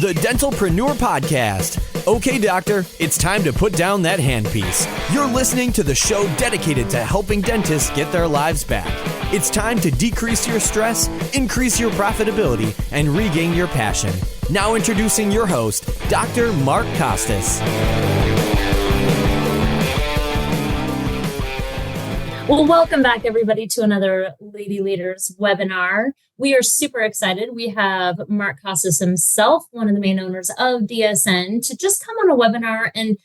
The Dentalpreneur Podcast. Okay, doctor, it's time to put down that handpiece. You're listening to the show dedicated to helping dentists get their lives back. It's time to decrease your stress, increase your profitability, and regain your passion. Now introducing your host, Dr. Mark Costas. Well, welcome back, everybody, to another Lady Leaders webinar. We are super excited. We have Mark Costas himself, one of the main owners of DSN, to just come on a webinar and,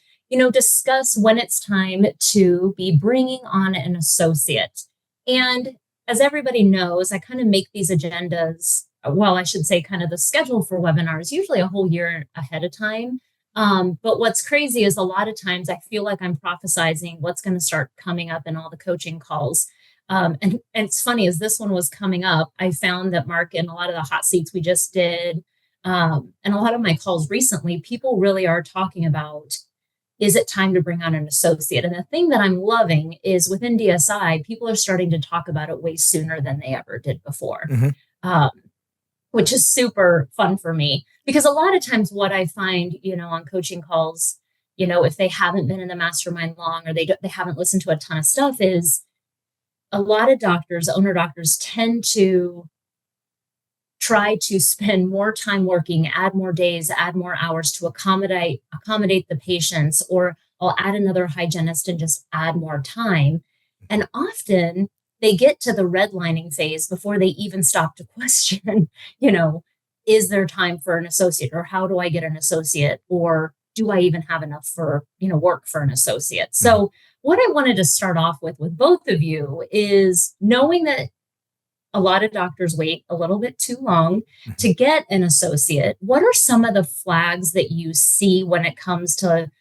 discuss when it's time to be bringing on an associate. And as everybody knows, I kind of make these agendas, well, I should say kind of the schedule for webinars, usually a whole year ahead of time. But what's crazy is a lot of times I feel like I'm prophesizing what's going to start coming up in all the coaching calls. And it's funny, as this one was coming up, I found that Mark, in a lot of the hot seats we just did, and a lot of my calls recently, people really are talking about, is it time to bring on an associate? And the thing that I'm loving is within DSI, people are starting to talk about it way sooner than they ever did before. Which is super fun for me, because a lot of times what I find, on coaching calls, if they haven't been in the mastermind long, or they haven't listened to a ton of stuff, is a lot of doctors, owner doctors, tend to try to spend more time working, add more days, add more hours to accommodate the patients, or I'll add another hygienist and just add more time. And often they get to the redlining phase before they even stop to question, is there time for an associate, or how do I get an associate, or do I even have enough for, work for an associate? So what I wanted to start off with both of you is knowing that a lot of doctors wait a little bit too long to get an associate. What are some of the flags that you see when it comes to,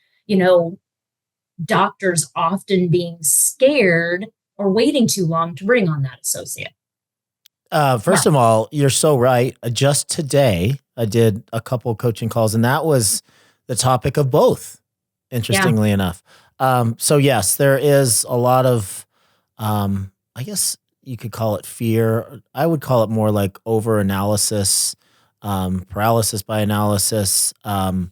doctors often being scared or waiting too long to bring on that associate? First of all, you're so right. Just today, I did a couple of coaching calls, and that was the topic of both, interestingly enough. So yes, there is a lot of, I guess you could call it fear. I would call it more like over-analysis, paralysis by analysis, when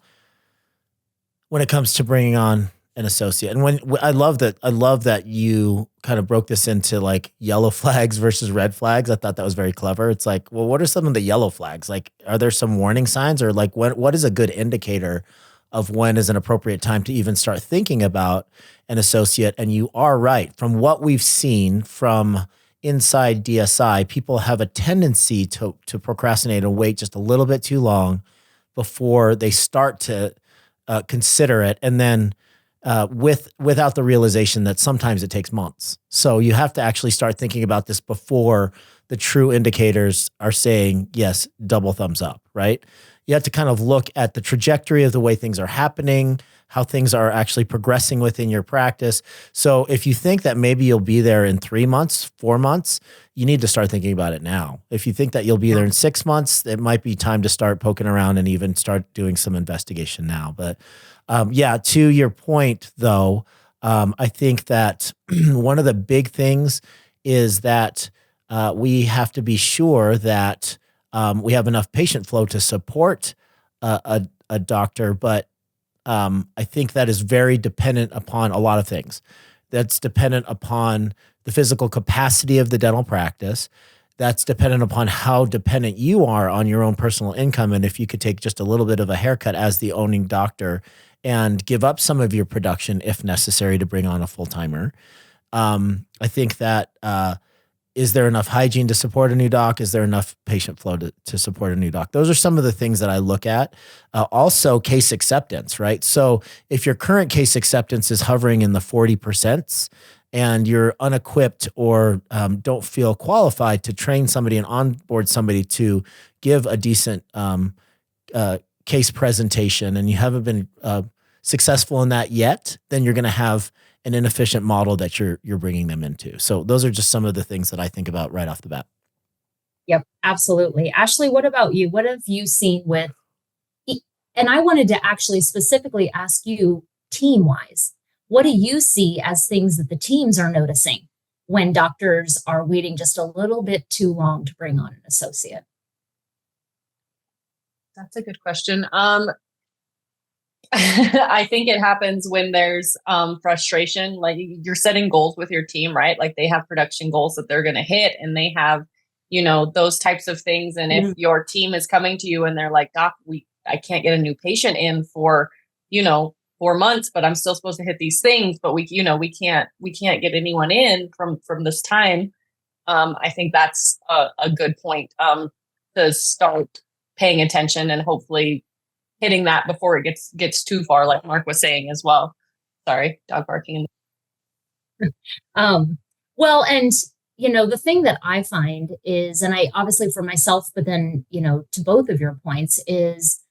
it comes to bringing on an associate. And when I love that you kind of broke this into like yellow flags versus red flags. I thought that was very clever. It's like, well, what are some of the yellow flags? Like, are there some warning signs, or like what is a good indicator of when is an appropriate time to even start thinking about an associate? And you are right. From what we've seen from inside DSI, people have a tendency to procrastinate and wait just a little bit too long before they start to consider it. And then without the realization that sometimes it takes months. So you have to actually start thinking about this before the true indicators are saying, yes, double thumbs up, right? You have to kind of look at the trajectory of the way things are happening, how things are actually progressing within your practice. So if you think that maybe you'll be there in 3 months, 4 months, you need to start thinking about it now. If you think that you'll be there in 6 months, it might be time to start poking around and even start doing some investigation now. But to your point, though, I think that one of the big things is that we have to be sure that we have enough patient flow to support a doctor, but I think that is very dependent upon a lot of things. That's dependent upon the physical capacity of the dental practice. That's dependent upon how dependent you are on your own personal income, and if you could take just a little bit of a haircut as the owning doctor and give up some of your production if necessary to bring on a full-timer. I think that is there enough hygiene to support a new doc? Is there enough patient flow to support a new doc? Those are some of the things that I look at. Also, case acceptance, right? So if your current case acceptance is hovering in the 40% and you're unequipped or don't feel qualified to train somebody and onboard somebody to give a decent case presentation, and you haven't been successful in that yet, then you're going to have an inefficient model that you're bringing them into. So those are just some of the things that I think about right off the bat. Yep, absolutely. Ashlee, what about you? What have you seen with, and I wanted to actually specifically ask you team-wise, what do you see as things that the teams are noticing when doctors are waiting just a little bit too long to bring on an associate? That's a good question. I think it happens when there's frustration. Like you're setting goals with your team, right? Like they have production goals that they're going to hit, and they have, those types of things. And if your team is coming to you and they're like, Doc, I can't get a new patient in for, 4 months, but I'm still supposed to hit these things, but we can't get anyone in from this time. I think that's a good point to start paying attention and hopefully hitting that before it gets too far, like Mark was saying as well. Sorry, dog barking. Well, and the thing that I find is, and I obviously for myself, but then, to both of your points is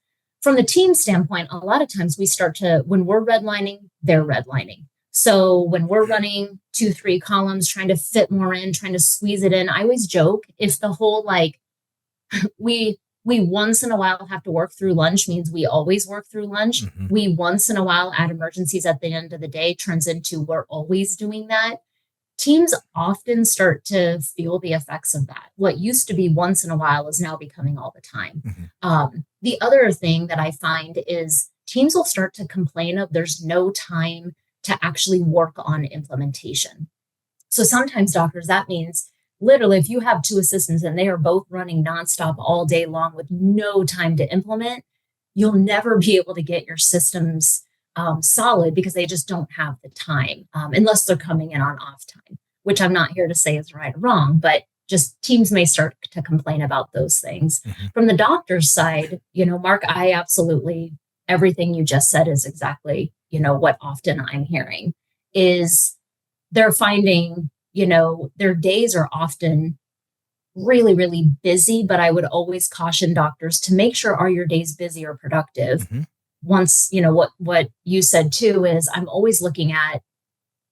from the team standpoint, a lot of times we start to, when we're redlining, they're redlining. So when we're running 2-3 columns, trying to fit more in, trying to squeeze it in, I always joke if the whole, like, we once in a while have to work through lunch means we always work through lunch. Mm-hmm. We once in a while add emergencies at the end of the day turns into we're always doing that. Teams often start to feel the effects of that. What used to be once in a while is now becoming all the time. Mm-hmm. The other thing that I find is teams will start to complain of there's no time to actually work on implementation. So sometimes doctors, that means literally, if you have 2 assistants and they are both running nonstop all day long with no time to implement, you'll never be able to get your systems solid because they just don't have the time unless they're coming in on off time, which I'm not here to say is right or wrong, but just teams may start to complain about those things. Mm-hmm. From the doctor's side, Mark, I absolutely, everything you just said is exactly, what often I'm hearing is they're finding their days are often really, really busy, but I would always caution doctors to make sure are your days busy or productive. Mm-hmm. Once, what you said too is I'm always looking at,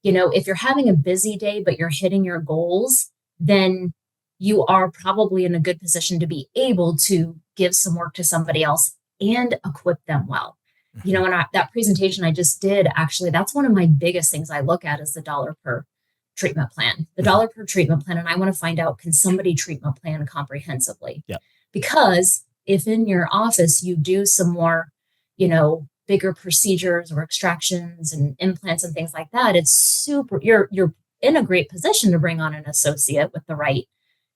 if you're having a busy day, but you're hitting your goals, then you are probably in a good position to be able to give some work to somebody else and equip them well. Mm-hmm. And that presentation I just did, actually, that's one of my biggest things I look at is the dollar per treatment plan, the dollar per treatment plan. And I want to find out, can somebody treatment plan comprehensively? Yeah. Because if in your office you do some more, bigger procedures or extractions and implants and things like that, it's super, you're in a great position to bring on an associate with the right,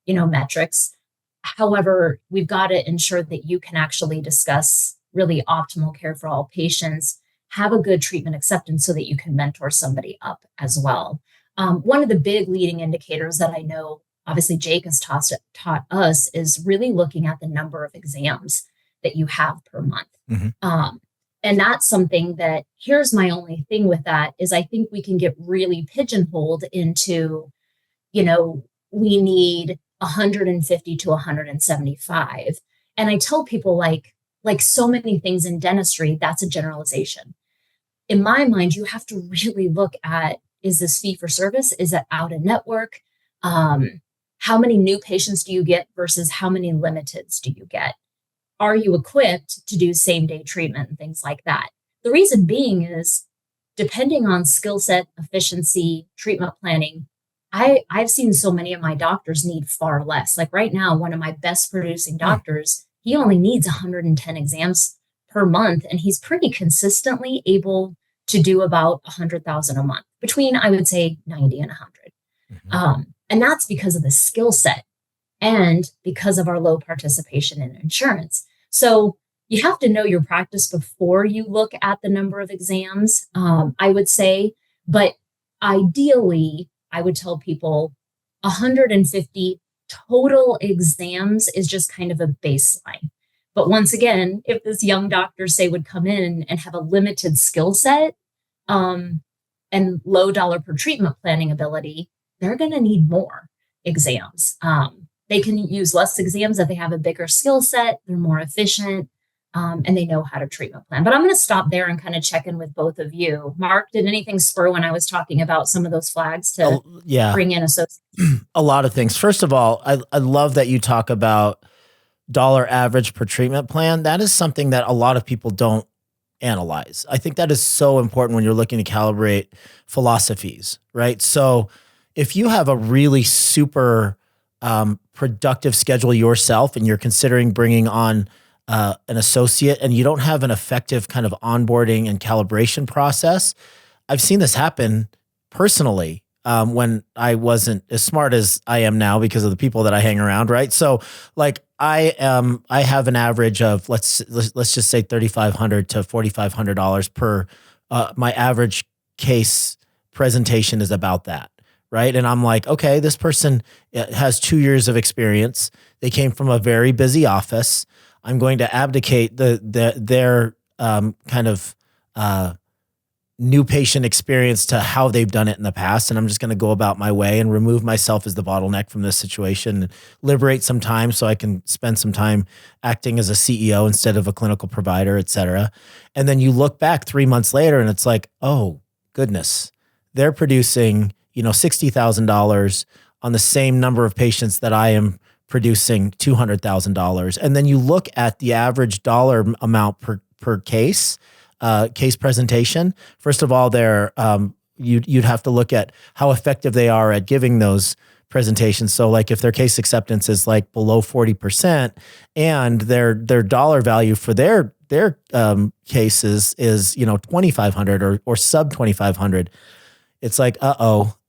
metrics. However, we've got to ensure that you can actually discuss really optimal care for all patients, have a good treatment acceptance so that you can mentor somebody up as well. One of the big leading indicators that I know, obviously Jake has taught us is really looking at the number of exams that you have per month. Mm-hmm. And that's something that, here's my only thing with that is I think we can get really pigeonholed into, we need 150 to 175. And I tell people like so many things in dentistry, that's a generalization. In my mind, you have to really look at, is this fee for service? Is it out of network? How many new patients do you get versus how many limiteds do you get? Are you equipped to do same day treatment and things like that? The reason being is depending on skill set, efficiency, treatment planning, I've seen so many of my doctors need far less. Like right now, one of my best producing doctors, he only needs 110 exams per month. And he's pretty consistently able to do about 100,000 a month between, I would say 90 and 100. Mm-hmm. And that's because of the skill set and because of our low participation in insurance. So you have to know your practice before you look at the number of exams, I would say, but ideally I would tell people 150 total exams is just kind of a baseline. But once again, if this young doctor, say, would come in and have a limited skill set and low dollar per treatment planning ability, they're going to need more exams. They can use less exams if they have a bigger skill set, they're more efficient, and they know how to treatment plan. But I'm going to stop there and kind of check in with both of you. Mark, did anything spur when I was talking about some of those flags to bring in associates? A lot of things. First of all, I love that you talk about dollar average per treatment plan. That is something that a lot of people don't analyze. I think that is so important when you're looking to calibrate philosophies, right? So if you have a really super productive schedule yourself and you're considering bringing on an associate and you don't have an effective kind of onboarding and calibration process. I've seen this happen personally when I wasn't as smart as I am now because of the people that I hang around, right? So like I have an average of let's just say $3,500 to $4,500 per. My average case presentation is about that, right? And I'm like, okay, this person has 2 years of experience. They came from a very busy office. I'm going to abdicate their kind of new patient experience to how they've done it in the past. And I'm just going to go about my way and remove myself as the bottleneck from this situation and liberate some time so I can spend some time acting as a CEO instead of a clinical provider, et cetera. And then you look back 3 months later and it's like, oh goodness, they're producing, $60,000 on the same number of patients that I am producing $200,000. And then you look at the average dollar amount per case presentation. First of all, you'd have to look at how effective they are at giving those presentations. So like if their case acceptance is like below 40% and their dollar value for their cases is, $2,500 or sub $2,500, it's like,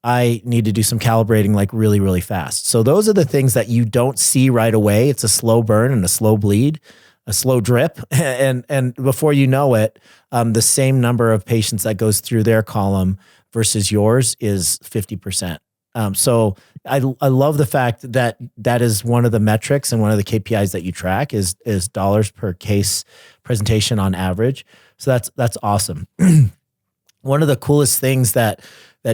I need to do some calibrating like really, really fast. So those are the things that you don't see right away. It's a slow burn and a slow bleed, a slow drip. And before you know it, the same number of patients that goes through their column versus yours is 50%. So I love the fact that that is one of the metrics and one of the KPIs that you track is dollars per case presentation on average. So that's awesome. One of the coolest things that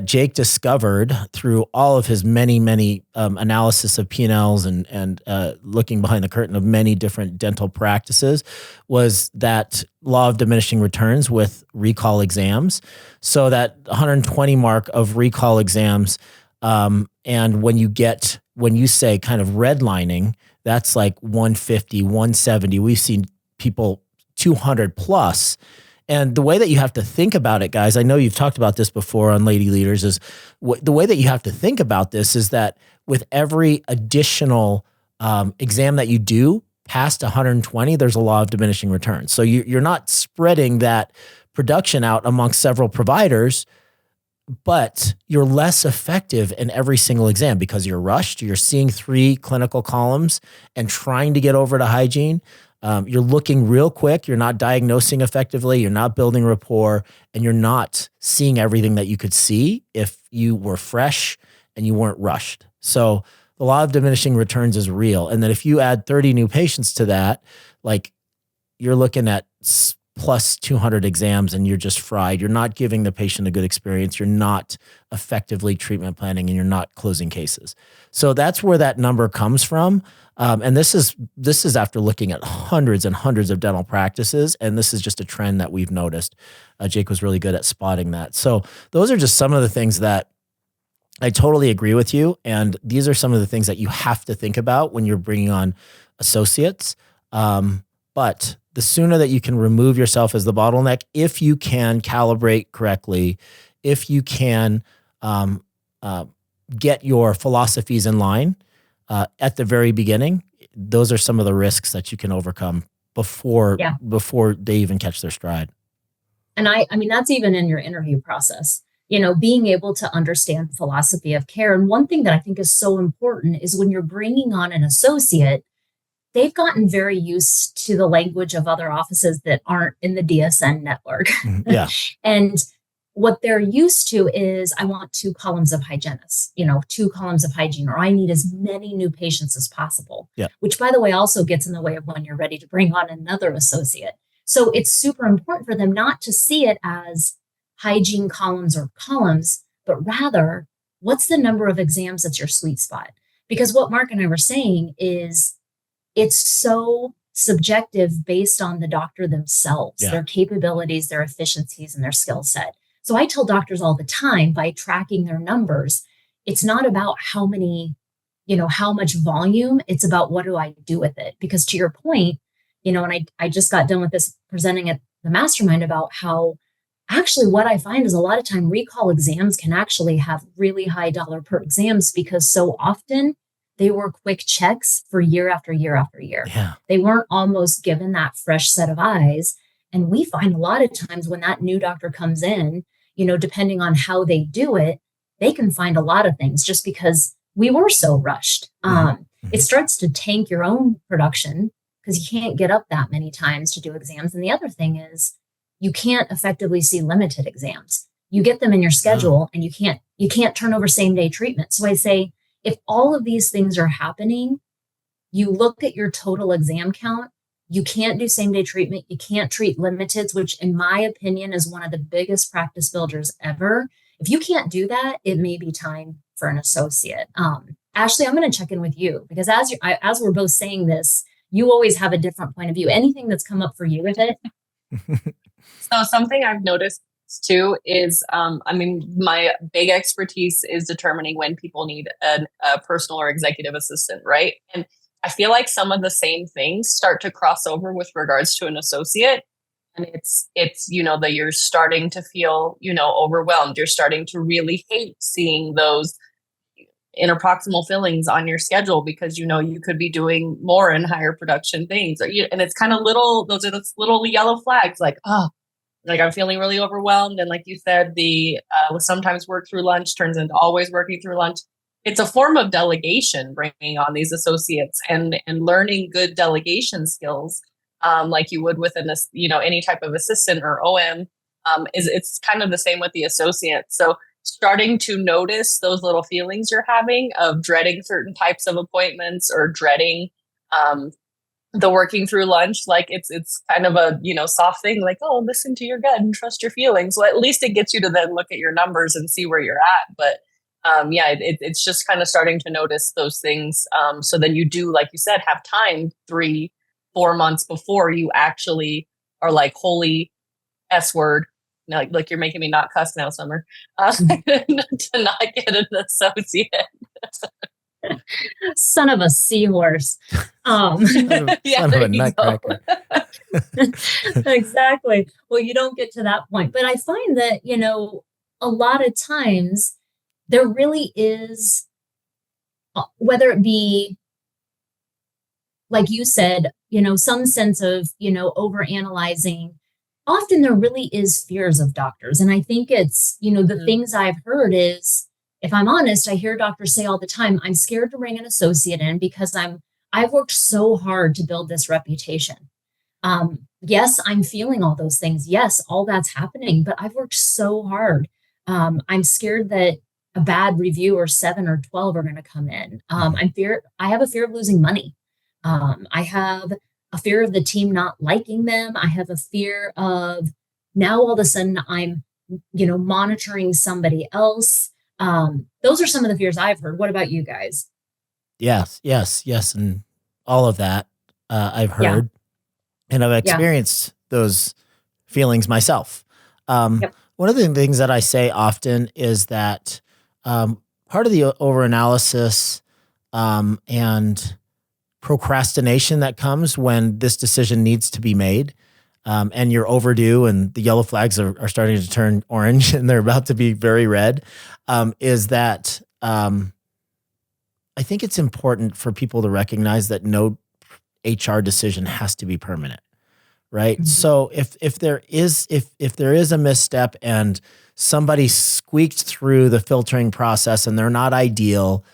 Jake discovered through all of his many analysis of P&Ls and looking behind the curtain of many different dental practices was that law of diminishing returns with recall exams. So that 120 mark of recall exams, and when you say kind of redlining, that's like 150, 170. We've seen people 200 plus. And the way that you have to think about it, guys, I know you've talked about this before on Lady Leaders, is the way that you have to think about this is that with every additional exam that you do past 120, there's a law of diminishing returns. So you're not spreading that production out amongst several providers, but you're less effective in every single exam because you're rushed. You're seeing 3 clinical columns and trying to get over to hygiene. You're looking real quick. You're not diagnosing effectively. You're not building rapport, and you're not seeing everything that you could see if you were fresh and you weren't rushed. So the law of diminishing returns is real. And then if you add 30 new patients to that, like you're looking at plus 200 exams and you're just fried. You're not giving the patient a good experience. You're not effectively treatment planning and you're not closing cases. So that's where that number comes from. And this is after looking at hundreds and hundreds of dental practices. And this is just a trend that we've noticed. Jake was really good at spotting that. So those are just some of the things that I totally agree with you. And these are some of the things that you have to think about when you're bringing on associates. But the sooner that you can remove yourself as the bottleneck, if you can calibrate correctly, if you can get your philosophies in line at the very beginning, those are some of the risks that you can overcome before they even catch their stride. And I mean, that's even in your interview process, being able to understand philosophy of care. And one thing that I think is so important is when you're bringing on an associate, they've gotten very used to the language of other offices that aren't in the DSN network. Yeah. And what they're used to is, I want 2 columns of hygienists, 2 columns of hygiene, or I need as many new patients as possible, which by the way, also gets in the way of when you're ready to bring on another associate. So it's super important for them not to see it as hygiene columns, but rather what's the number of exams that's your sweet spot? Because what Mark and I were saying is, it's so subjective based on the doctor themselves, their capabilities, their efficiencies, and their skill set. So I tell doctors all the time, by tracking their numbers, it's not about how much volume, it's about what do I do with it? Because to your point, and I just got done with this presenting at the mastermind about how actually what I find is a lot of time recall exams can actually have really high dollar per exams because so often they were quick checks for year after year after year. Yeah. They weren't almost given that fresh set of eyes. And we find a lot of times when that new doctor comes in, depending on how they do it, they can find a lot of things just because we were so rushed. It starts to tank your own production because you can't get up that many times to do exams. And the other thing is you can't effectively see limited exams. You get them in your schedule and you can't turn over same day treatment. So I say, if all of these things are happening, you look at your total exam count, you can't do same day treatment. You can't treat limiteds, which in my opinion is one of the biggest practice builders ever. If you can't do that, it may be time for an associate. Ashlee, I'm going to check in with you because as we're both saying this, you always have a different point of view. Anything that's come up for you with it? So something I've noticed too is, my big expertise is determining when people need a personal or executive assistant, right? And I feel like some of the same things start to cross over with regards to an associate. And it's that you're starting to feel, overwhelmed. You're starting to really hate seeing those interproximal fillings on your schedule because, you could be doing more and higher production things. And it's kind of those are those little yellow flags like, like I'm feeling really overwhelmed. And like you said, sometimes work through lunch turns into always working through lunch. It's a form of delegation, bringing on these associates and learning good delegation skills, like you would with any type of assistant or OM. It's kind of the same with the associate. So starting to notice those little feelings you're having of dreading certain types of appointments or dreading the working through lunch, like it's kind of a soft thing, like, oh, listen to your gut and trust your feelings. Well, at least it gets you to then look at your numbers and see where you're at. But it's just kind of starting to notice those things. So then you do, like you said, have time 3-4 months before you actually are like, holy S word. Like you're making me not cuss now, Summer, to not get an associate. Son of a seahorse. Son of a nutcracker. Exactly. Well, you don't get to that point. But I find that, a lot of times there really is, whether it be, like you said, some sense of, overanalyzing. Often there really is fears of doctors. And I think it's, the things I've heard is, if I'm honest, I hear doctors say all the time, I'm scared to bring an associate in because I've worked so hard to build this reputation. Yes, I'm feeling all those things. Yes, all that's happening, but I've worked so hard. I'm scared that a bad review or 7 or 12 are going to come in. I have a fear of losing money. I have a fear of the team not liking them. I have a fear of now all of a sudden I'm, monitoring somebody else. Those are some of the fears I've heard. What about you guys? Yes. And all of that I've heard and I've experienced those feelings myself. One of the things that I say often is that part of the overanalysis and procrastination that comes when this decision needs to be made and you're overdue and the yellow flags are starting to turn orange and they're about to be very red, is that I think it's important for people to recognize that no HR decision has to be permanent, right? Mm-hmm. So if there is a misstep and somebody squeaked through the filtering process and they're not ideal,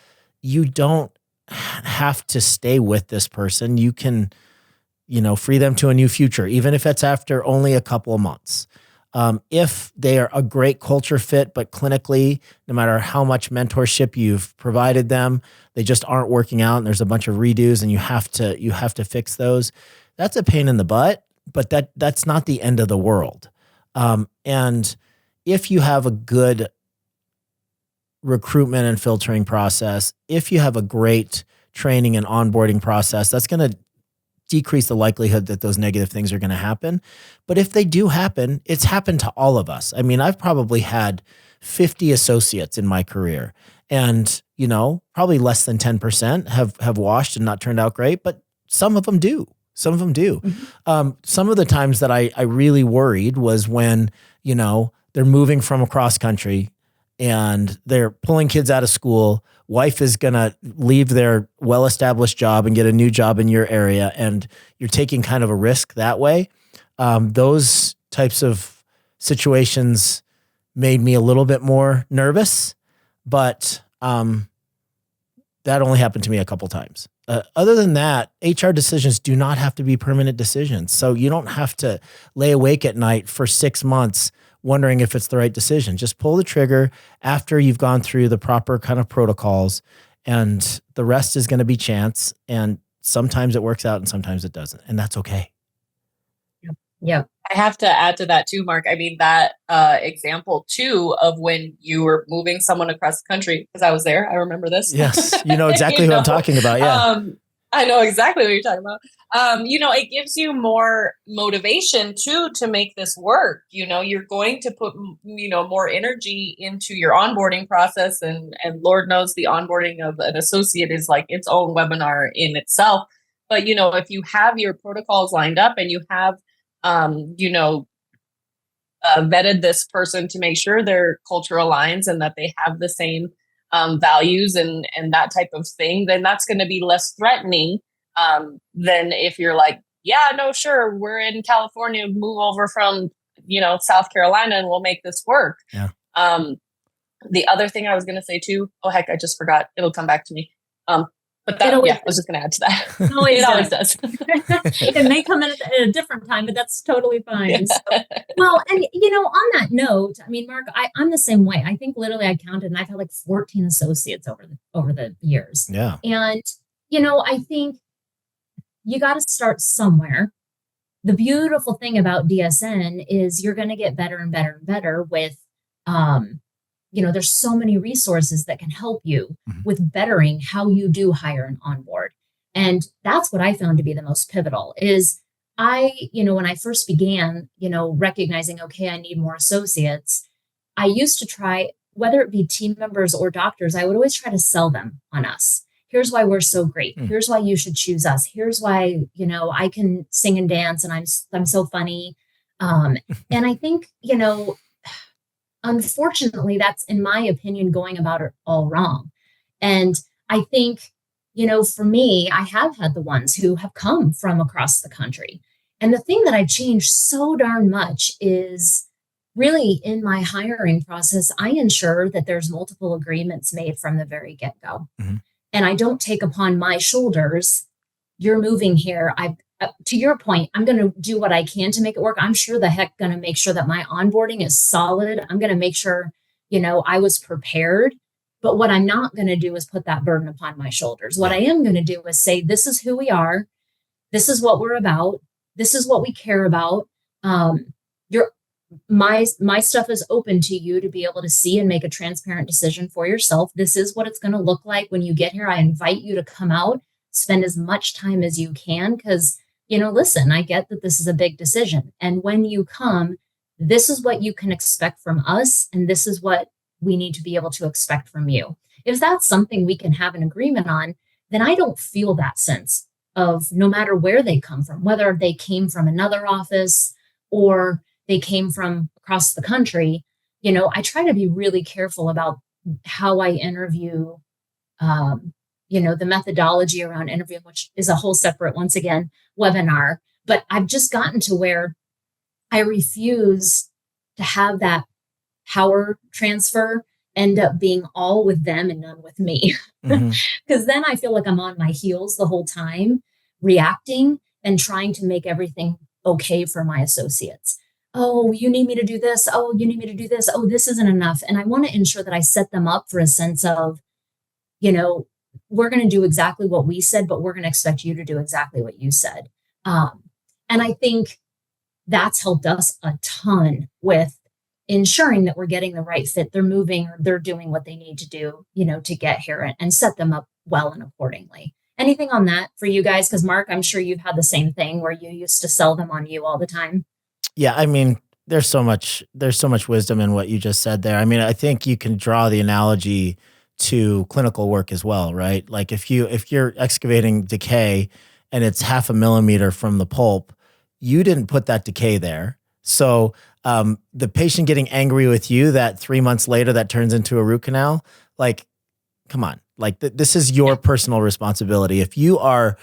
you don't have to stay with this person. You can, free them to a new future, even if it's after only a couple of months. If they are a great culture fit, but clinically, no matter how much mentorship you've provided them, they just aren't working out and there's a bunch of redos and you have to fix those. That's a pain in the butt, but that's not the end of the world. And if you have a good recruitment and filtering process, if you have a great training and onboarding process, that's going to decrease the likelihood that those negative things are going to happen. But if they do happen, it's happened to all of us. I mean, I've probably had 50 associates in my career and, probably less than 10% have washed and not turned out great, but some of them do. Mm-hmm. Some of the times that I really worried was when, they're moving from across country and they're pulling kids out of school. Wife is going to leave their well-established job and get a new job in your area, and you're taking kind of a risk that way. Those types of situations made me a little bit more nervous, but that only happened to me a couple times. Other than that, HR decisions do not have to be permanent decisions. So you don't have to lay awake at night for 6 months wondering if it's the right decision. Just pull the trigger after you've gone through the proper kind of protocols, and the rest is going to be chance. And sometimes it works out and sometimes it doesn't. And that's okay. Yep. I have to add to that too, Mark. I mean, that example too of when you were moving someone across the country, because I was there. I remember this. Yes. You know exactly who I'm talking about. Yeah. I know exactly what you're talking about. It gives you more motivation too to make this work. You're going to put, more energy into your onboarding process, and Lord knows the onboarding of an associate is like its own webinar in itself. But, if you have your protocols lined up and you have, vetted this person to make sure their culture aligns and that they have the same values and that type of thing, then that's going to be less threatening than if you're like, yeah, no, sure, we're in California, move over from, South Carolina and we'll make this work. Yeah. The other thing I was going to say too, oh heck, I just forgot. It'll come back to me. But that, I was just going to add to that. It always does. It may come in at a different time, but that's totally fine. Yeah. So, well, and on that note, I mean, Mark, I'm the same way. I think literally I counted and I've had like 14 associates over the years. Yeah. And, I think you got to start somewhere. The beautiful thing about DSN is you're going to get better and better and better with, there's so many resources that can help you with bettering how you do hire and onboard. And that's what I found to be the most pivotal is when I first began, recognizing, okay, I need more associates, I used to try, whether it be team members or doctors, I would always try to sell them on us. Here's why we're so great. Here's why you should choose us. Here's why, I can sing and dance and I'm so funny. And I think, unfortunately, that's, in my opinion, going about it all wrong. And I think, for me, I have had the ones who have come from across the country. And the thing that I've changed so darn much is really in my hiring process, I ensure that there's multiple agreements made from the very get-go. And I don't take upon my shoulders, you're moving here. To your point, I'm going to do what I can to make it work. I'm sure the heck going to make sure that my onboarding is solid. I'm going to make sure, I was prepared. But what I'm not going to do is put that burden upon my shoulders. What I am going to do is say, this is who we are. This is what we're about. This is what we care about. My stuff is open to you to be able to see and make a transparent decision for yourself. This is what it's going to look like when you get here. I invite you to come out, spend as much time as you can, because listen, I get that this is a big decision. And when you come, this is what you can expect from us. And this is what we need to be able to expect from you. If that's something we can have an agreement on, then I don't feel that sense of, no matter where they come from, whether they came from another office or they came from across the country, I try to be really careful about how I interview, the methodology around interviewing, which is a whole separate, once again, webinar. But I've just gotten to where I refuse to have that power transfer end up being all with them and none with me. Because then I feel like I'm on my heels the whole time, reacting and trying to make everything okay for my associates. Oh, you need me to do this. Oh, you need me to do this. Oh, this isn't enough. And I want to ensure that I set them up for a sense of, we're going to do exactly what we said, but we're going to expect you to do exactly what you said. And I think that's helped us a ton with ensuring that we're getting the right fit. They're moving or they're doing what they need to do, to get here and set them up well and accordingly. Anything on that for you guys? Because Mark, I'm sure you've had the same thing where you used to sell them on you all the time. Yeah. I mean, there's so much wisdom in what you just said there. I mean, I think you can draw the analogy to clinical work as well, right? Like if you're excavating decay and it's 0.5 millimeter from the pulp, you didn't put that decay there. So the patient getting angry with you that 3 months later that turns into a root canal, like, come on, like this is your personal responsibility. If you are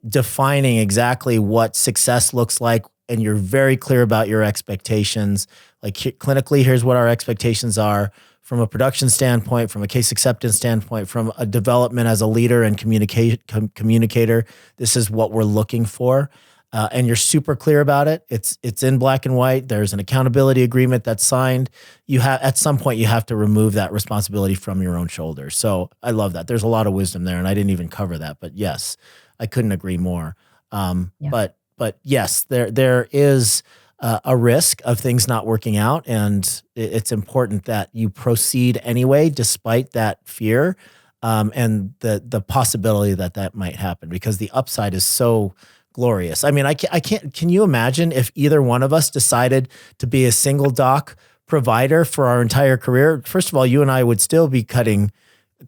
defining exactly what success looks like and you're very clear about your expectations, like clinically, here's what our expectations are from a production standpoint, from a case acceptance standpoint, from a development as a leader and communicator, this is what we're looking for. And you're super clear about it. It's in black and white. There's an accountability agreement that's signed. You have, at some point, you have to remove that responsibility from your own shoulders. So I love that. There's a lot of wisdom there, and I didn't even cover that. But yes, I couldn't agree more. But yes, there is a risk of things not working out, and it's important that you proceed anyway, despite that fear and the possibility that might happen, because the upside is so glorious. I mean, I can't, can you imagine if either one of us decided to be a single doc provider for our entire career? First of all, you and I would still be cutting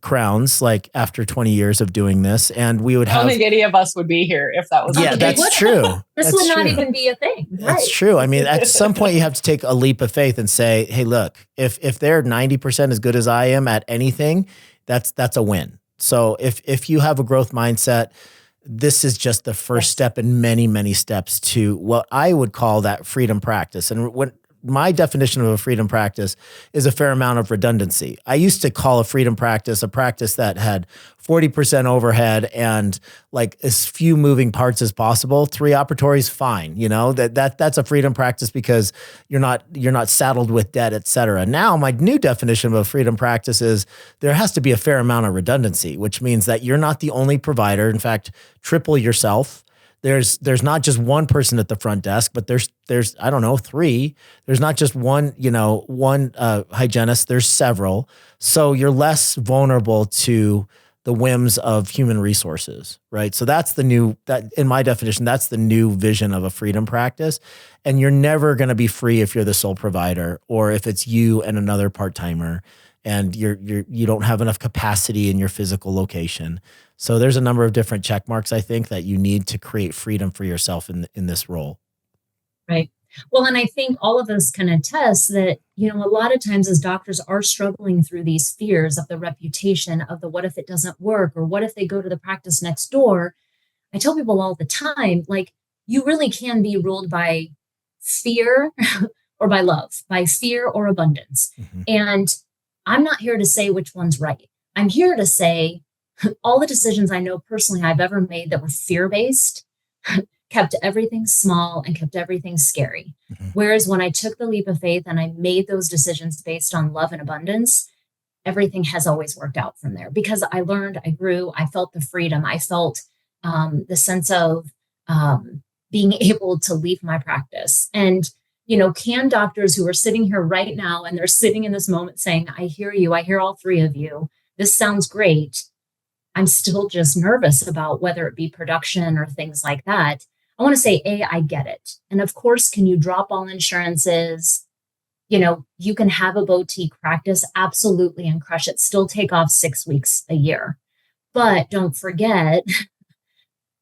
crowns like after 20 years of doing this, and we would have. I don't think any of us would be here if that was. Yeah, that's true. This would not even be a thing. That's true. I mean, at some point you have to take a leap of faith and say, hey, look, if they're 90% as good as I am at anything, that's a win. So if you have a growth mindset, this is just the first step in many, many steps to what I would call that freedom practice. And what my definition of a freedom practice is a fair amount of redundancy. I used to call a freedom practice a practice that had 40% overhead and like as few moving parts as possible. 3 operatories, fine. You know, that's a freedom practice because you're not saddled with debt, et cetera. Now, my new definition of a freedom practice is there has to be a fair amount of redundancy, which means that you're not the only provider. In fact, triple yourself. There's not just one person at the front desk, but there's I don't know, 3. There's not just one hygienist. There's several. So you're less vulnerable to the whims of human resources, right? So that's that in my definition, that's the new vision of a freedom practice. And you're never going to be free if you're the sole provider or if it's you and another part-timer and you don't have enough capacity in your physical location. So there's a number of different check marks, I think, that you need to create freedom for yourself in this role. Right. Well, and I think all of us can attest that, a lot of times as doctors are struggling through these fears of the reputation of the what if it doesn't work or what if they go to the practice next door. I tell people all the time, like, you really can be ruled by fear or by love, by fear or abundance. Mm-hmm. And I'm not here to say which one's right. I'm here to say all the decisions I know personally I've ever made that were fear-based kept everything small and kept everything scary. Mm-hmm. Whereas when I took the leap of faith and I made those decisions based on love and abundance, everything has always worked out from there because I learned, I grew, I felt the freedom. I felt the sense of being able to leave my practice. And, can doctors who are sitting here right now and they're sitting in this moment saying, I hear you, I hear all 3 of you. This sounds great. I'm still just nervous about whether it be production or things like that. I want to say, I get it. And of course, can you drop all insurances? You can have a boutique practice, absolutely, and crush it, still take off 6 weeks a year. But don't forget,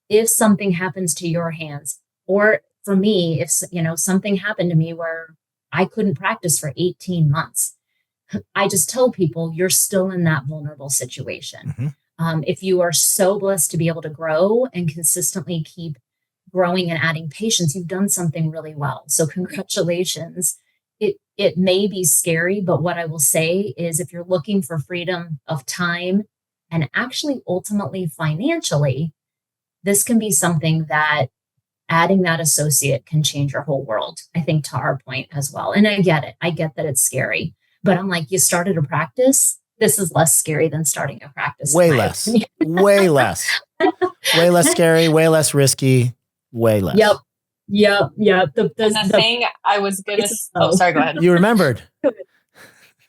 if something happens to your hands, or for me, if something happened to me where I couldn't practice for 18 months, I just tell people you're still in that vulnerable situation. Mm-hmm. If you are so blessed to be able to grow and consistently keep growing and adding patients, you've done something really well. So congratulations. It may be scary, but what I will say is if you're looking for freedom of time and actually ultimately financially, this can be something that adding that associate can change your whole world, I think, to our point as well. And I get it. I get that it's scary, but I'm like, you started a practice. This is less scary than starting a practice. Way less, way less, way less scary, way less risky, way less. Yep. The thing I was going to, sorry, go ahead. You remembered. I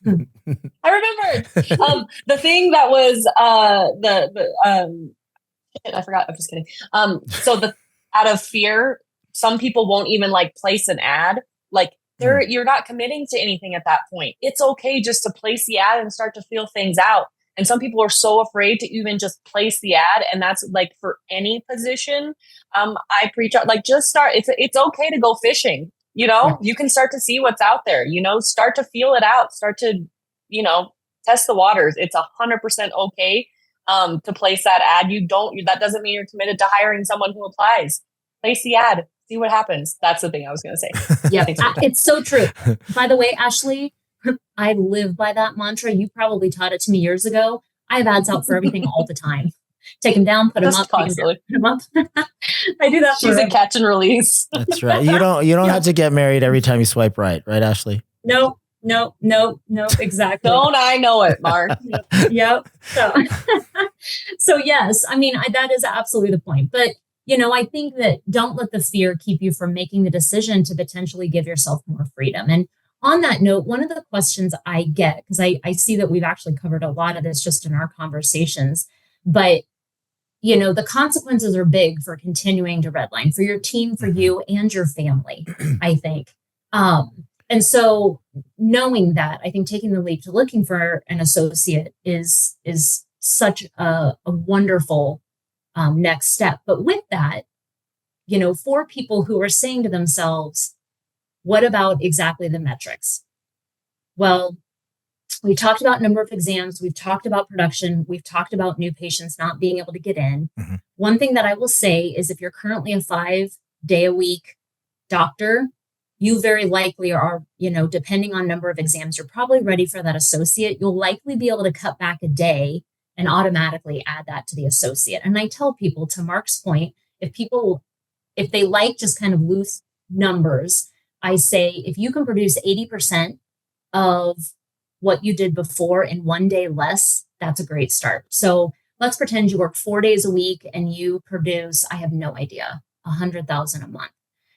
remembered. The thing that was, I forgot. I'm just kidding. So out of fear, some people won't even like place an ad. Like, you're not committing to anything at that point. It's okay just to place the ad and start to feel things out. And some people are so afraid to even just place the ad. And that's like for any position. I preach out, like, just start. It's okay to go fishing. you can start to see what's out there, start to feel it out, start to, test the waters. It's 100% okay to place that ad. That doesn't mean you're committed to hiring someone who applies. Place the ad, see what happens. That's the thing I was going to say. Yeah, it's so true. By the way, Ashlee, I live by that mantra. You probably taught it to me years ago. I have ads out for everything all the time. Take them down, put them up, constantly. Put them up. I do that. She's a catch and release. That's right. You don't have to get married every time you swipe right, Ashlee? No, exactly. Don't I know it, Mark? Yep. So yes, I mean, that is absolutely the point. But, I think that don't let the fear keep you from making the decision to potentially give yourself more freedom. And on that note, one of the questions I get, because I see that we've actually covered a lot of this just in our conversations, but the consequences are big for continuing to redline for your team, for you and your family, I think. And so knowing that, I think taking the leap to looking for an associate is such a wonderful next step. But with that, for people who are saying to themselves, what about exactly the metrics? Well, we talked about number of exams. We've talked about production. We've talked about new patients not being able to get in. Mm-hmm. One thing that I will say is if you're currently a 5-day-a-week doctor, you very likely are, depending on number of exams, you're probably ready for that associate. You'll likely be able to cut back a day and automatically add that to the associate. And I tell people, to Mark's point, if they like just kind of loose numbers, I say, if you can produce 80% of what you did before in 1 day less, that's a great start. So let's pretend you work 4 days a week and you produce, I have no idea, 100,000 a month.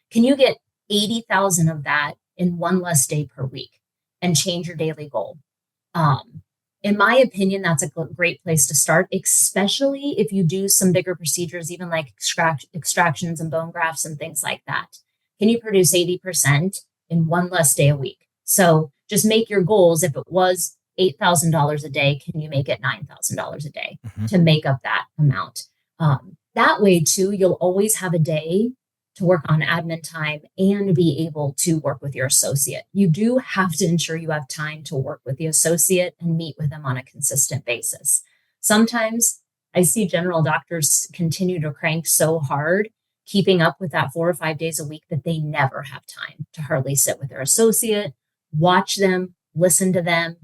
Can you get 80,000 of that in one less day per week and change your daily goal? In my opinion, that's a great place to start, especially if you do some bigger procedures, even like extractions and bone grafts and things like that. Can you produce 80% in one less day a week? So just make your goals. If it was $8,000 a day, can you make it $9,000 a day to make up that amount? That way too, you'll always have a day to work on admin time and be able to work with your associate. You do have to ensure you have time to work with the associate and meet with them on a consistent basis. Sometimes I see general doctors continue to crank so hard, keeping up with that 4 or 5 days a week, that they never have time to hardly sit with their associate, watch them, listen to them,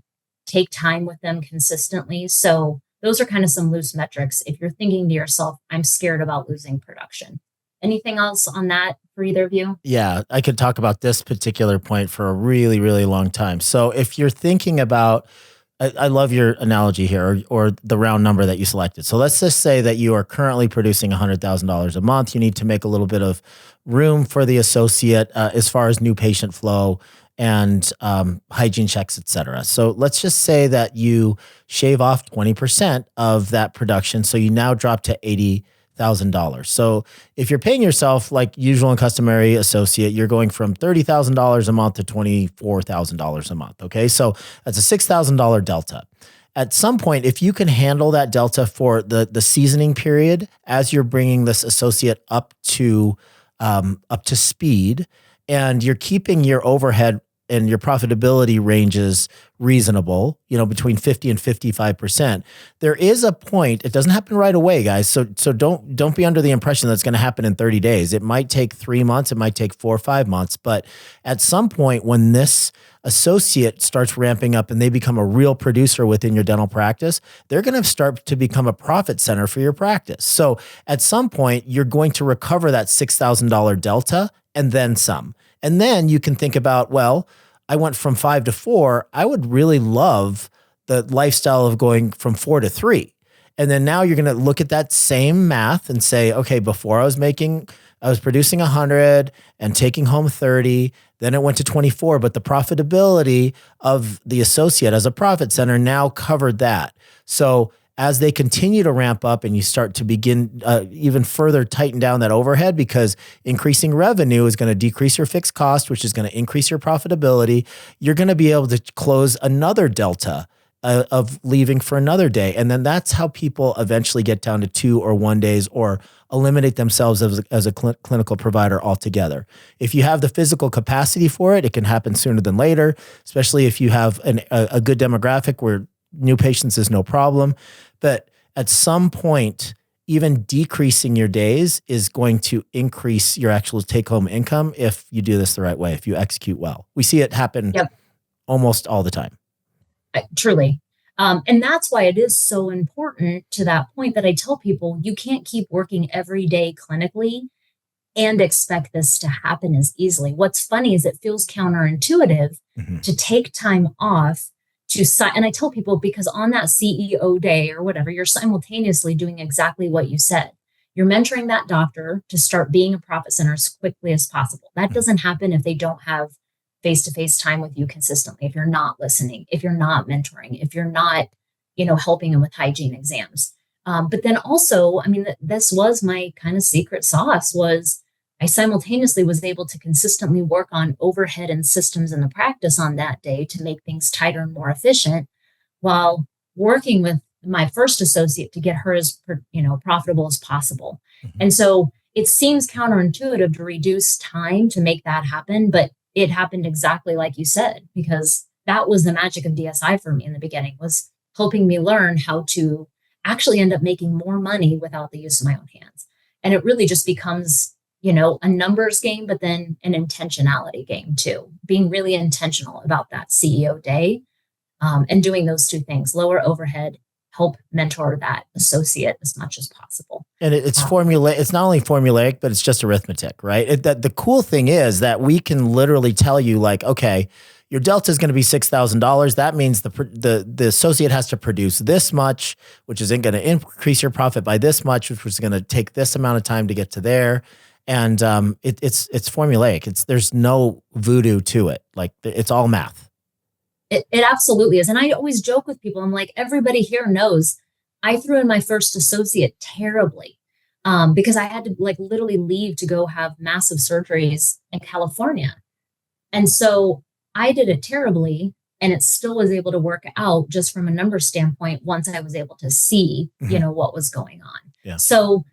take time with them consistently. So those are kind of some loose metrics. If you're thinking to yourself, I'm scared about losing production. Anything else on that for either of you? Yeah, I could talk about this particular point for a really, really long time. So if you're thinking about, I love your analogy here, or the round number that you selected. So let's just say that you are currently producing $100,000 a month. You need to make a little bit of room for the associate as far as new patient flow and hygiene checks, et cetera. So let's just say that you shave off 20% of that production. So you now drop to $80,000. So if you're paying yourself like usual and customary associate, you're going from $30,000 a month to $24,000 a month. Okay. So that's a $6,000 delta. At some point, if you can handle that delta for the seasoning period, as you're bringing this associate up to speed, and you're keeping your overhead and your profitability ranges reasonable, between 50 and 55%, there is a point, it doesn't happen right away, guys. So don't be under the impression that's going to happen in 30 days. It might take 3 months. It might take 4 or 5 months. But at some point when this associate starts ramping up and they become a real producer within your dental practice, they're going to start to become a profit center for your practice. So at some point, you're going to recover that $6,000 delta and then some. And then you can think about, well, I went from 5 to 4. I would really love the lifestyle of going from 4 to 3. And then now you're going to look at that same math and say, okay, before I was producing 100 and taking home 30, then it went to 24, but the profitability of the associate as a profit center now covered that. So as they continue to ramp up and you start to begin even further tighten down that overhead, because increasing revenue is going to decrease your fixed cost, which is going to increase your profitability, you're going to be able to close another delta of leaving for another day. And then that's how people eventually get down to 2 or 1 days or eliminate themselves as a clinical provider altogether. If you have the physical capacity for it, it can happen sooner than later, especially if you have a good demographic where new patients is no problem. But at some point, even decreasing your days is going to increase your actual take-home income if you do this the right way, if you execute well. We see it happen almost all the time. Truly. And that's why it is so important to that point that I tell people, you can't keep working every day clinically and expect this to happen as easily. What's funny is it feels counterintuitive to take time off and I tell people, because on that CEO day or whatever, you're simultaneously doing exactly what you said. You're mentoring that doctor to start being a profit center as quickly as possible. That doesn't happen if they don't have face-to-face time with you consistently, if you're not listening, if you're not mentoring, if you're not, helping them with hygiene exams. But then also, this was my kind of secret sauce was I simultaneously was able to consistently work on overhead and systems in the practice on that day to make things tighter and more efficient while working with my first associate to get her as profitable as possible. And so it seems counterintuitive to reduce time to make that happen, but it happened exactly like you said, because that was the magic of DSI for me in the beginning, was helping me learn how to actually end up making more money without the use of my own hands. And it really just becomes, a numbers game, but then an intentionality game too, being really intentional about that CEO day and doing those two things, lower overhead, help mentor that associate as much as possible. And it's formulaic. It's not only formulaic, but it's just arithmetic, right? The cool thing is that we can literally tell you like, okay, your delta is going to be $6,000. That means the associate has to produce this much, which is going to increase your profit by this much, which is going to take this amount of time to get to there. And it's formulaic. There's no voodoo to it. Like it's all math. It absolutely is. And I always joke with people. I'm like, everybody here knows I threw in my first associate terribly because I had to literally leave to go have massive surgeries in California. And so I did it terribly, and it still was able to work out just from a number standpoint once I was able to see, what was going on. Yeah. So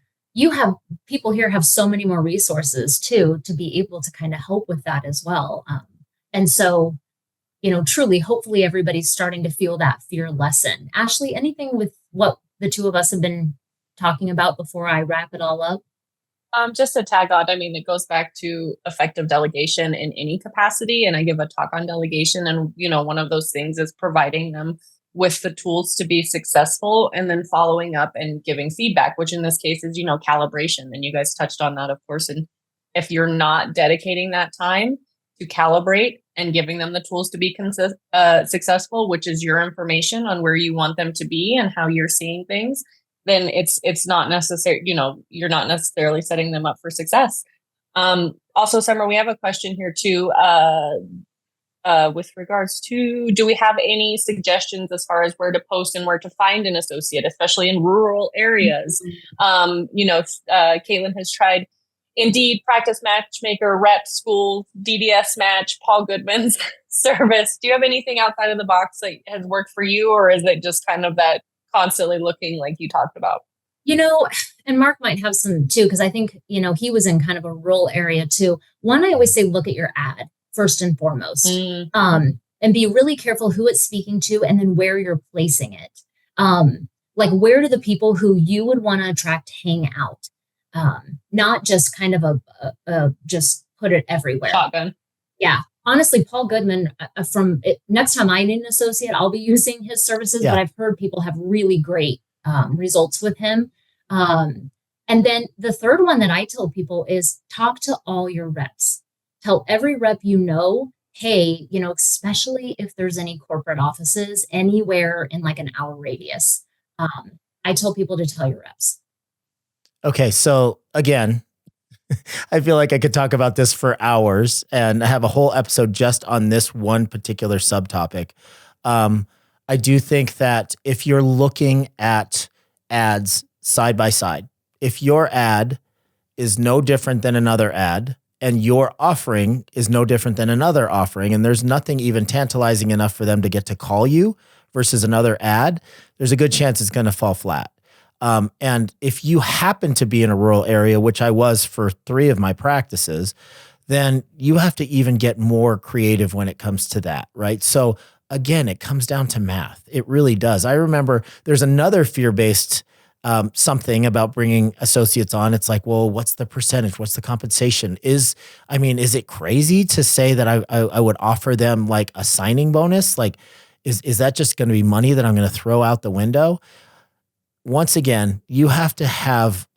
people here have so many more resources too, to be able to kind of help with that as well. And so, truly, hopefully everybody's starting to feel that fear lessen. Ashlee, anything with what the two of us have been talking about before I wrap it all up? Just to tag on, it goes back to effective delegation in any capacity. And I give a talk on delegation. And, one of those things is providing them with the tools to be successful and then following up and giving feedback, which in this case is, calibration. And you guys touched on that, of course. And if you're not dedicating that time to calibrate and giving them the tools to be successful, which is your information on where you want them to be and how you're seeing things, then it's not necessary, you're not necessarily setting them up for success. Also, Summer, we have a question here too, with regards to, do we have any suggestions as far as where to post and where to find an associate, especially in rural areas? Caitlin has tried Indeed, Practice Matchmaker, Rep, School, DDS Match, Paul Goodman's service. Do you have anything outside of the box that has worked for you, or is it just kind of that constantly looking like you talked about? And Mark might have some too, because I think, he was in kind of a rural area too. One, I always say, look at your ad first and foremost, and be really careful who it's speaking to and then where you're placing it. Where do the people who you would want to attract hang out? Not just kind of just put it everywhere. Shotgun. Yeah. Honestly, Paul Goodman, next time I need an associate, I'll be using his services, but I've heard people have really great results with him. And then the third one that I tell people is talk to all your reps. Tell every rep hey, especially if there's any corporate offices anywhere in an hour radius. I tell people to tell your reps. Okay. So again, I feel like I could talk about this for hours and have a whole episode just on this one particular subtopic. I do think that if you're looking at ads side by side, if your ad is no different than another ad and your offering is no different than another offering, and there's nothing even tantalizing enough for them to get to call you versus another ad, there's a good chance it's going to fall flat. And if you happen to be in a rural area, which I was for 3 of my practices, then you have to even get more creative when it comes to that, right? So again, it comes down to math. It really does. I remember there's another fear-based something about bringing associates on. It's like, well, what's the percentage? What's the compensation? Is it crazy to say that I would offer them like a signing bonus? Like, is that just going to be money that I'm going to throw out the window? Once again, you have to have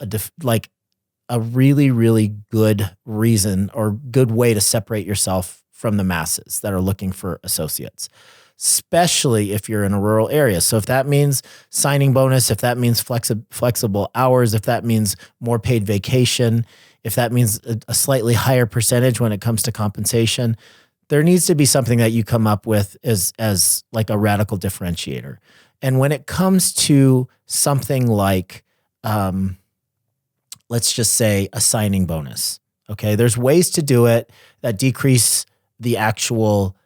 a really, really good reason or good way to separate yourself from the masses that are looking for associates, especially if you're in a rural area. So if that means signing bonus, if that means flexible hours, if that means more paid vacation, if that means a slightly higher percentage when it comes to compensation, there needs to be something that you come up with as like a radical differentiator. And when it comes to something like, let's just say a signing bonus, okay, there's ways to do it that decrease the actual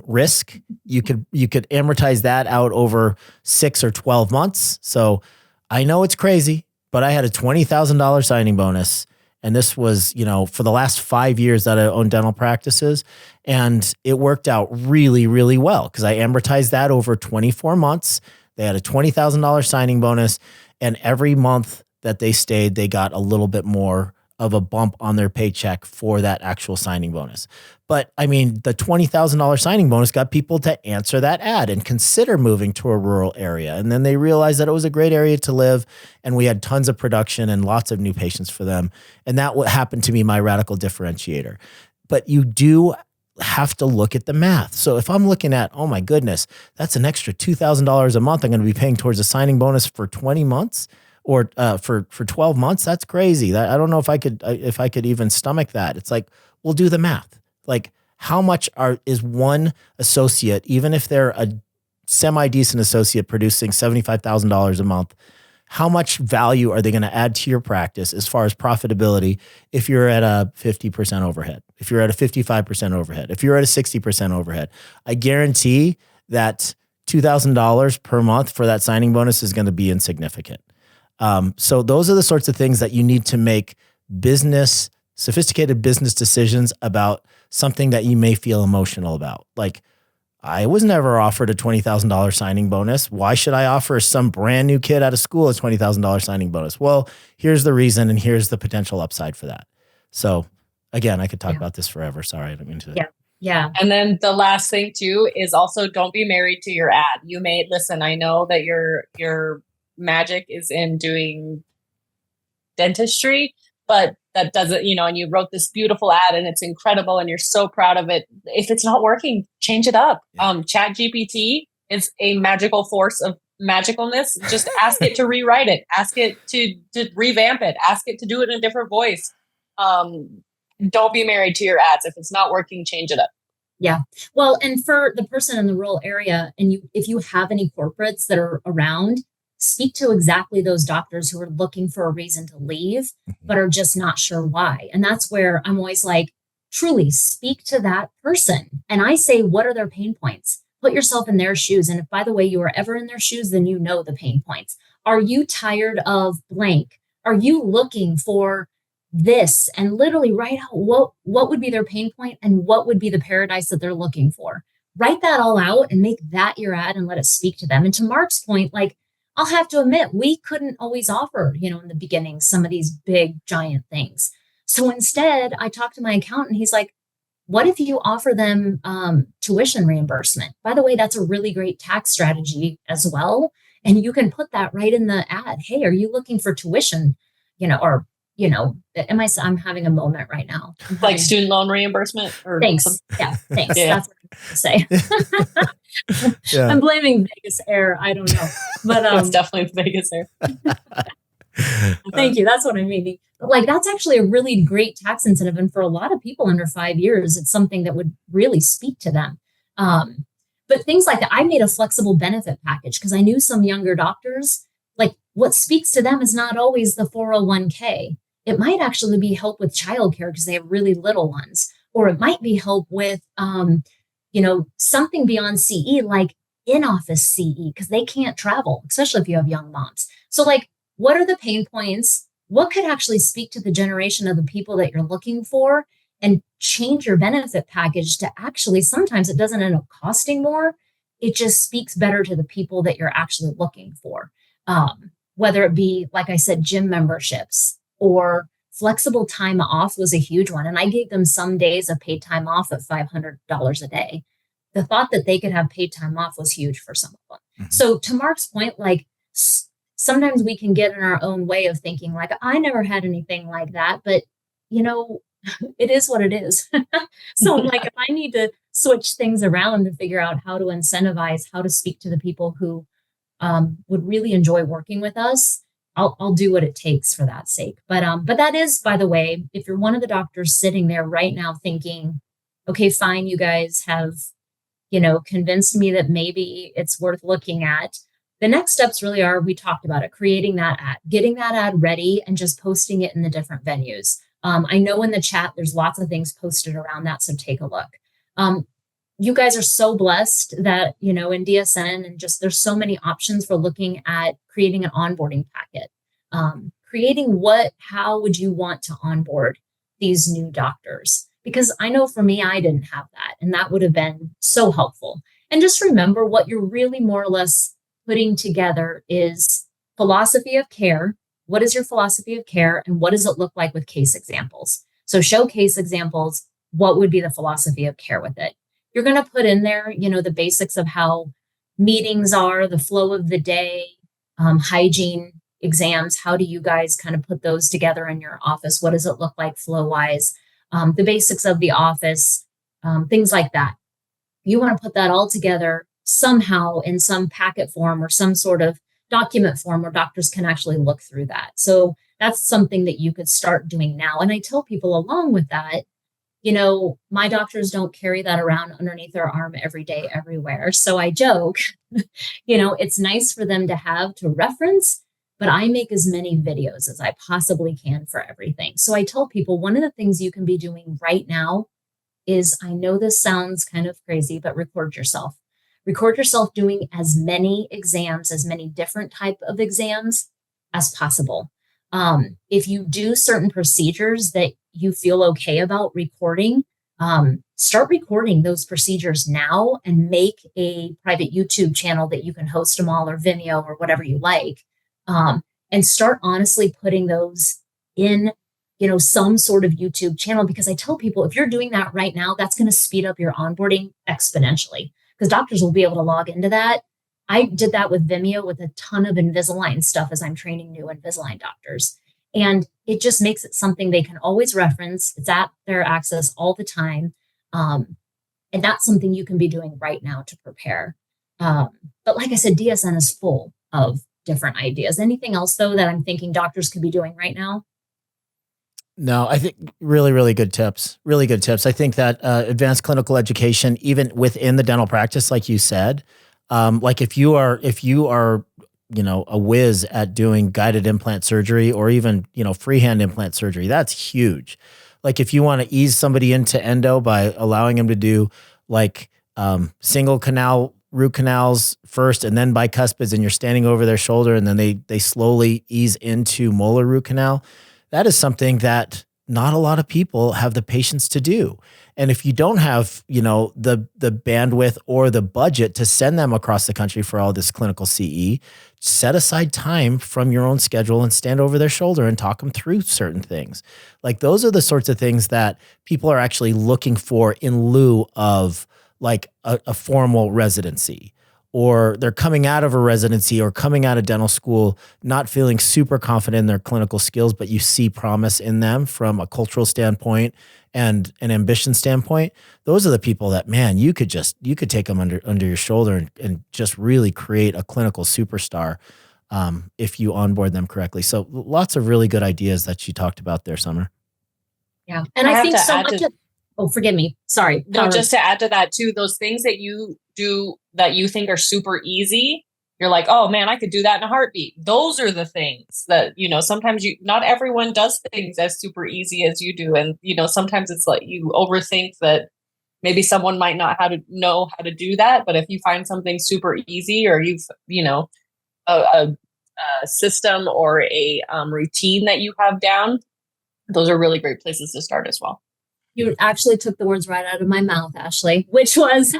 risk. You could amortize that out over 6 or 12 months. So I know it's crazy, but I had a $20,000 signing bonus. And this was, for the last 5 years that I owned dental practices. And it worked out really, really well because I amortized that over 24 months. They had a $20,000 signing bonus. And every month that they stayed, they got a little bit more of a bump on their paycheck for that actual signing bonus. But I mean, the $20,000 signing bonus got people to answer that ad and consider moving to a rural area. And then they realized that it was a great area to live. And we had tons of production and lots of new patients for them. And that happened to be my radical differentiator. But you do have to look at the math. So if I'm looking at, oh my goodness, that's an extra $2,000 a month I'm going to be paying towards a signing bonus for 20 months. Or for 12 months, that's crazy. I don't know if I could even stomach that. It's like, we'll do the math. Like, how much is one associate, even if they're a semi-decent associate producing $75,000 a month, how much value are they going to add to your practice as far as profitability if you're at a 50% overhead, if you're at a 55% overhead, if you're at a 60% overhead? I guarantee that $2,000 per month for that signing bonus is going to be insignificant. So those are the sorts of things that you need to make sophisticated business decisions about something that you may feel emotional about. Like, I was never offered a $20,000 signing bonus. Why should I offer some brand new kid out of school a $20,000 signing bonus? Well, here's the reason, and here's the potential upside for that. So again, I could talk about this forever. Sorry, I didn't mean to. Yeah. Yeah. And then the last thing too is also don't be married to your ad. Listen, I know that your magic is in doing dentistry, but that doesn't, and you wrote this beautiful ad and it's incredible and you're so proud of it. If it's not working, change it up. ChatGPT is a magical force of magicalness. Just ask it to rewrite it. Ask it to revamp it. Ask it to do it in a different voice. Don't be married to your ads. If it's not working, change it up. Yeah. Well, and for the person in the rural area, and if you have any corporates that are around, speak to exactly those doctors who are looking for a reason to leave, but are just not sure why. And that's where I'm always like, truly speak to that person. And I say, what are their pain points? Put yourself in their shoes. And if, by the way, you are ever in their shoes, then you know the pain points. Are you tired of blank? Are you looking for this? And literally write out what would be their pain point and what would be the paradise that they're looking for. Write that all out and make that your ad and let it speak to them. And to Mark's point, like, I'll have to admit, we couldn't always offer, in the beginning, some of these big, giant things. So instead, I talked to my accountant. He's like, what if you offer them tuition reimbursement? By the way, that's a really great tax strategy as well. And you can put that right in the ad. Hey, are you looking for tuition? I'm having a moment right now. Like student loan reimbursement? Thanks. Yeah, thanks. Yeah. That's what I'm going to say. Yeah. I'm blaming Vegas Air. I don't know. But it's definitely Vegas Air. Thank you. That's what I'm meaning. But that's actually a really great tax incentive. And for a lot of people under 5 years, it's something that would really speak to them. But things like that, I made a flexible benefit package because I knew some younger doctors, what speaks to them is not always the 401k. It might actually be help with childcare because they have really little ones, or it might be help with, something beyond CE, like in-office CE because they can't travel, especially if you have young moms. So like, what are the pain points? What could actually speak to the generation of the people that you're looking for and change your benefit package to actually, sometimes it doesn't end up costing more. It just speaks better to the people that you're actually looking for. Whether it be, like I said, gym memberships or flexible time off was a huge one. And I gave them some days of paid time off at $500 a day. The thought that they could have paid time off was huge for some of them. Mm-hmm. So to Mark's point, like sometimes we can get in our own way of thinking like, I never had anything like that, but it is what it is. So like, if I need to switch things around to figure out how to incentivize, how to speak to the people who would really enjoy working with us, I'll do what it takes for that sake. But that is, by the way, if you're one of the doctors sitting there right now thinking, okay, fine, you guys have, convinced me that maybe it's worth looking at. The next steps really are, we talked about it, creating that ad, getting that ad ready and just posting it in the different venues. I know in the chat, there's lots of things posted around that. So take a look. You guys are so blessed that, in DSN and just, there's so many options for looking at creating an onboarding packet, creating how would you want to onboard these new doctors? Because I know for me, I didn't have that. And that would have been so helpful. And just remember what you're really more or less putting together is philosophy of care. What is your philosophy of care? And what does it look like with case examples? So show case examples. What would be the philosophy of care with it? You're going to put in there, the basics of how meetings are, the flow of the day, hygiene, exams. How do you guys kind of put those together in your office? What does it look like flow wise? The basics of the office, things like that. You want to put that all together somehow in some packet form or some sort of document form where doctors can actually look through that. So that's something that you could start doing now. And I tell people along with that, my doctors don't carry that around underneath their arm every day, everywhere. So I joke, it's nice for them to have to reference, but I make as many videos as I possibly can for everything. So I tell people one of the things you can be doing right now is, I know this sounds kind of crazy, but record yourself. Record yourself doing as many exams, as many different type of exams as possible. If you do certain procedures that you feel okay about recording, start recording those procedures now and make a private YouTube channel that you can host them all, or Vimeo or whatever you like. And start honestly putting those in, some sort of YouTube channel, because I tell people if you're doing that right now, that's going to speed up your onboarding exponentially, because doctors will be able to log into that. I did that with Vimeo with a ton of Invisalign stuff as I'm training new Invisalign doctors. And it just makes it something they can always reference. It's at their access all the time. And that's something you can be doing right now to prepare. But like I said, DSN is full of different ideas. Anything else, though, that I'm thinking doctors could be doing right now? No, I think really, really good tips. Really good tips. I think that advanced clinical education, even within the dental practice, like you said, like if you are, a whiz at doing guided implant surgery or even, freehand implant surgery, that's huge. Like if you want to ease somebody into endo by allowing them to do like single canal root canals first and then bicuspids, and you're standing over their shoulder and then they slowly ease into molar root canal. That is something that not a lot of people have the patience to do. And if you don't have, the bandwidth or the budget to send them across the country for all this clinical CE, set aside time from your own schedule and stand over their shoulder and talk them through certain things. Like those are the sorts of things that people are actually looking for in lieu of like a formal residency. Or they're coming out of a residency or coming out of dental school, not feeling super confident in their clinical skills, but you see promise in them from a cultural standpoint and an ambition standpoint. Those are the people that, man, you could take them under your shoulder and just really create a clinical superstar if you onboard them correctly. So lots of really good ideas that you talked about there, Summer. Yeah. And I think so much forgive me. Sorry. No, just to add to that too, those things that you do that you think are super easy, you're like, oh man, I could do that in a heartbeat. Those are the things that, sometimes not everyone does things as super easy as you do. And, sometimes it's like you overthink that, maybe someone might not know how to do that, but if you find something super easy, or you've, a system or a routine that you have down, those are really great places to start as well. You actually took the words right out of my mouth, Ashlee, which was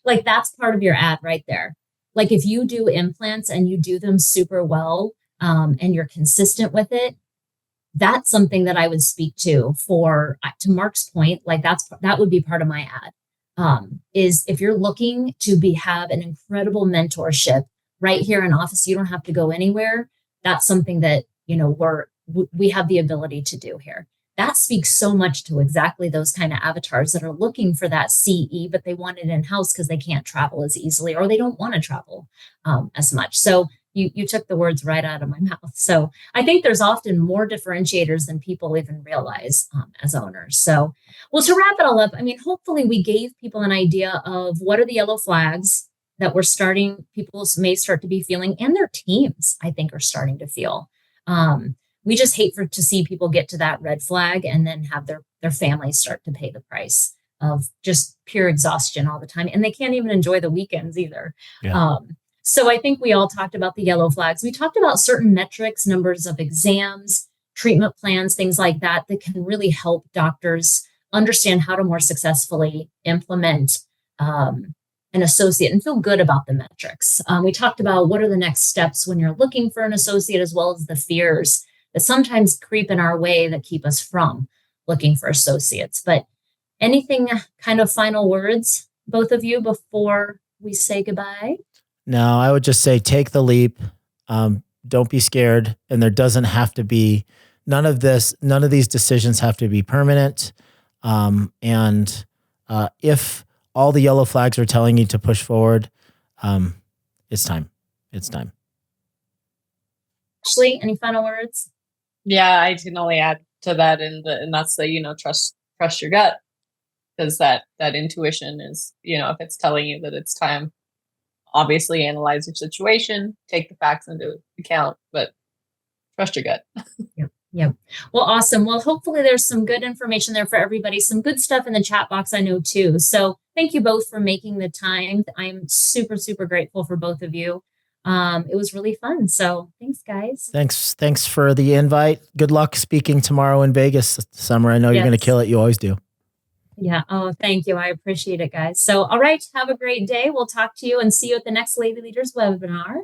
like, that's part of your ad right there. Like, if you do implants and you do them super well, and you're consistent with it, that's something that I would speak to Mark's point. Like, that would be part of my ad. Is if you're looking to have an incredible mentorship right here in office, you don't have to go anywhere. That's something that, we have the ability to do here. That speaks so much to exactly those kind of avatars that are looking for that CE, but they want it in-house because they can't travel as easily, or they don't want to travel as much. So you took the words right out of my mouth. So I think there's often more differentiators than people even realize as owners. So, well, to wrap it all up, I mean, hopefully we gave people an idea of what are the yellow flags that people may start to be feeling, and their teams, I think, are starting to feel. We just hate to see people get to that red flag and then have their families start to pay the price of just pure exhaustion all the time. And they can't even enjoy the weekends either. Yeah. So I think we all talked about the yellow flags. We talked about certain metrics, numbers of exams, treatment plans, things like that can really help doctors understand how to more successfully implement an associate and feel good about the metrics. We talked about what are the next steps when you're looking for an associate, as well as the fears that sometimes creep in our way that keep us from looking for associates. But anything kind of final words, both of you, before we say goodbye? No, I would just say take the leap. Don't be scared. And there doesn't have to be none of these decisions have to be permanent. If all the yellow flags are telling you to push forward, it's time. It's time. Ashlee, any final words? Yeah, I can only add to that, and that's the trust your gut, because that intuition is, if it's telling you that it's time, obviously analyze your situation, take the facts into account, but trust your gut. Yep. Well, awesome. Well, hopefully there's some good information there for everybody, some good stuff in the chat box, I know too. So thank you both for making the time. I'm super, super grateful for both of you. It was really fun. So thanks, guys. Thanks for the invite. Good luck speaking tomorrow in Vegas, Summer. I know you're going to kill it. You always do. Yeah. Oh, thank you. I appreciate it, guys. So, all right. Have a great day. We'll talk to you and see you at the next Lady Leaders webinar.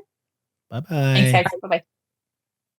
Bye-bye. Thanks, guys. Bye-bye.